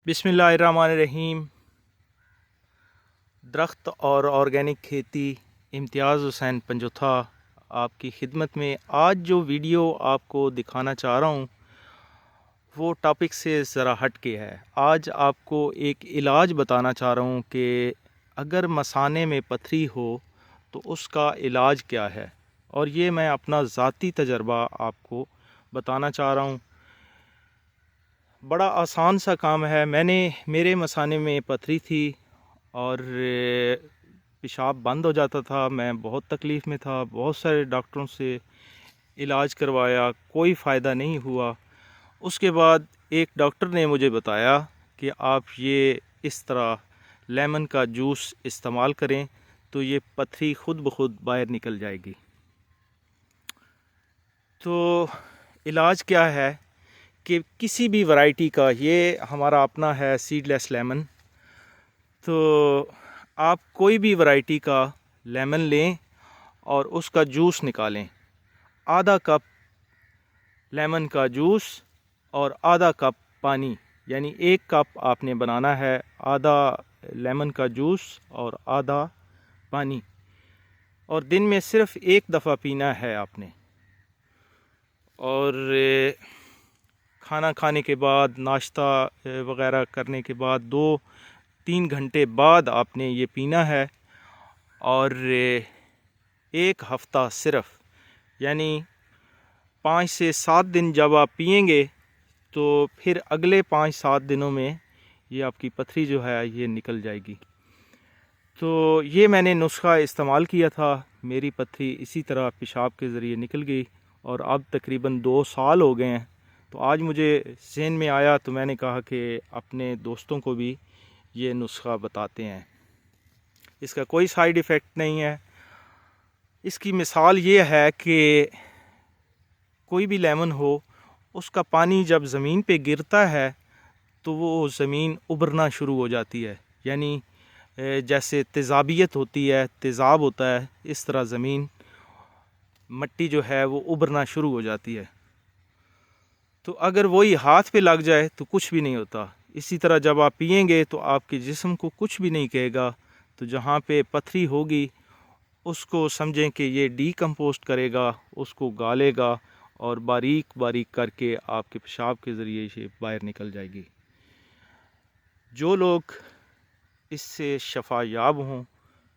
बिस्मिल्लाहिर्रहमानिर्रहीम। दरख्त और ऑर्गेनिक खेती, इम्तियाज़ हुसैन पंजोथा आपकी खिदमत में। आज जो वीडियो आपको दिखाना चाह रहा हूँ वो टॉपिक से ज़रा हट के है। आज आपको एक इलाज बताना चाह रहा हूँ कि अगर मसाने में पथरी हो तो उसका इलाज क्या है, और ये मैं अपना ज़ाती तजर्बा आपको बताना चाह रहा हूँ। बड़ा आसान सा काम है। मेरे मसाने में पथरी थी और पेशाब बंद हो जाता था। मैं बहुत तकलीफ़ में था, बहुत सारे डॉक्टरों से इलाज करवाया, कोई फ़ायदा नहीं हुआ। उसके बाद एक डॉक्टर ने मुझे बताया कि आप ये इस तरह लेमन का जूस इस्तेमाल करें तो ये पथरी ख़ुद ब खुद बाहर निकल जाएगी। तो इलाज क्या है कि किसी भी वैरायटी का, ये हमारा अपना है सीडलेस लेमन, तो आप कोई भी वैरायटी का लेमन लें और उसका जूस निकालें। आधा कप लेमन का जूस और आधा कप पानी, यानी एक कप आपने बनाना है। आधा लेमन का जूस और आधा पानी, और दिन में सिर्फ़ एक दफ़ा पीना है आपने। और खाना खाने के बाद, नाश्ता वग़ैरह करने के बाद 2-3 घंटे बाद आपने ये पीना है। और एक हफ़्ता सिर्फ़, यानी 5 से 7 दिन जब आप पिएंगे तो फिर अगले 5-7 दिनों में ये आपकी पथरी जो है ये निकल जाएगी। तो ये मैंने नुस्खा इस्तेमाल किया था, मेरी पथरी इसी तरह पेशाब के ज़रिए निकल गई और अब तकरीबन 2 साल हो गए हैं। तो आज मुझे ज़हन में आया तो मैंने कहा कि अपने दोस्तों को भी ये नुस्खा बताते हैं। इसका कोई साइड इफ़ेक्ट नहीं है। इसकी मिसाल ये है कि कोई भी लेमन हो, उसका पानी जब ज़मीन पे गिरता है तो वो ज़मीन उभरना शुरू हो जाती है, यानी जैसे तेज़ाबियत होती है, तेज़ाब होता है, इस तरह ज़मीन, मिट्टी जो है वो उभरना शुरू हो जाती है। तो अगर वही हाथ पे लग जाए तो कुछ भी नहीं होता। इसी तरह जब आप पिएंगे तो आपके जिस्म को कुछ भी नहीं कहेगा। तो जहाँ पे पथरी होगी उसको समझें कि ये डीकम्पोस्ट करेगा, उसको गालेगा और बारीक बारीक करके आपके पेशाब के ज़रिए से बाहर निकल जाएगी। जो लोग इससे शफा याब हों,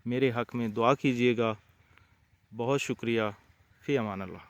मेरे हक़ में दुआ कीजिएगा। बहुत शुक्रिया। फ़ी अमान अल्लाह।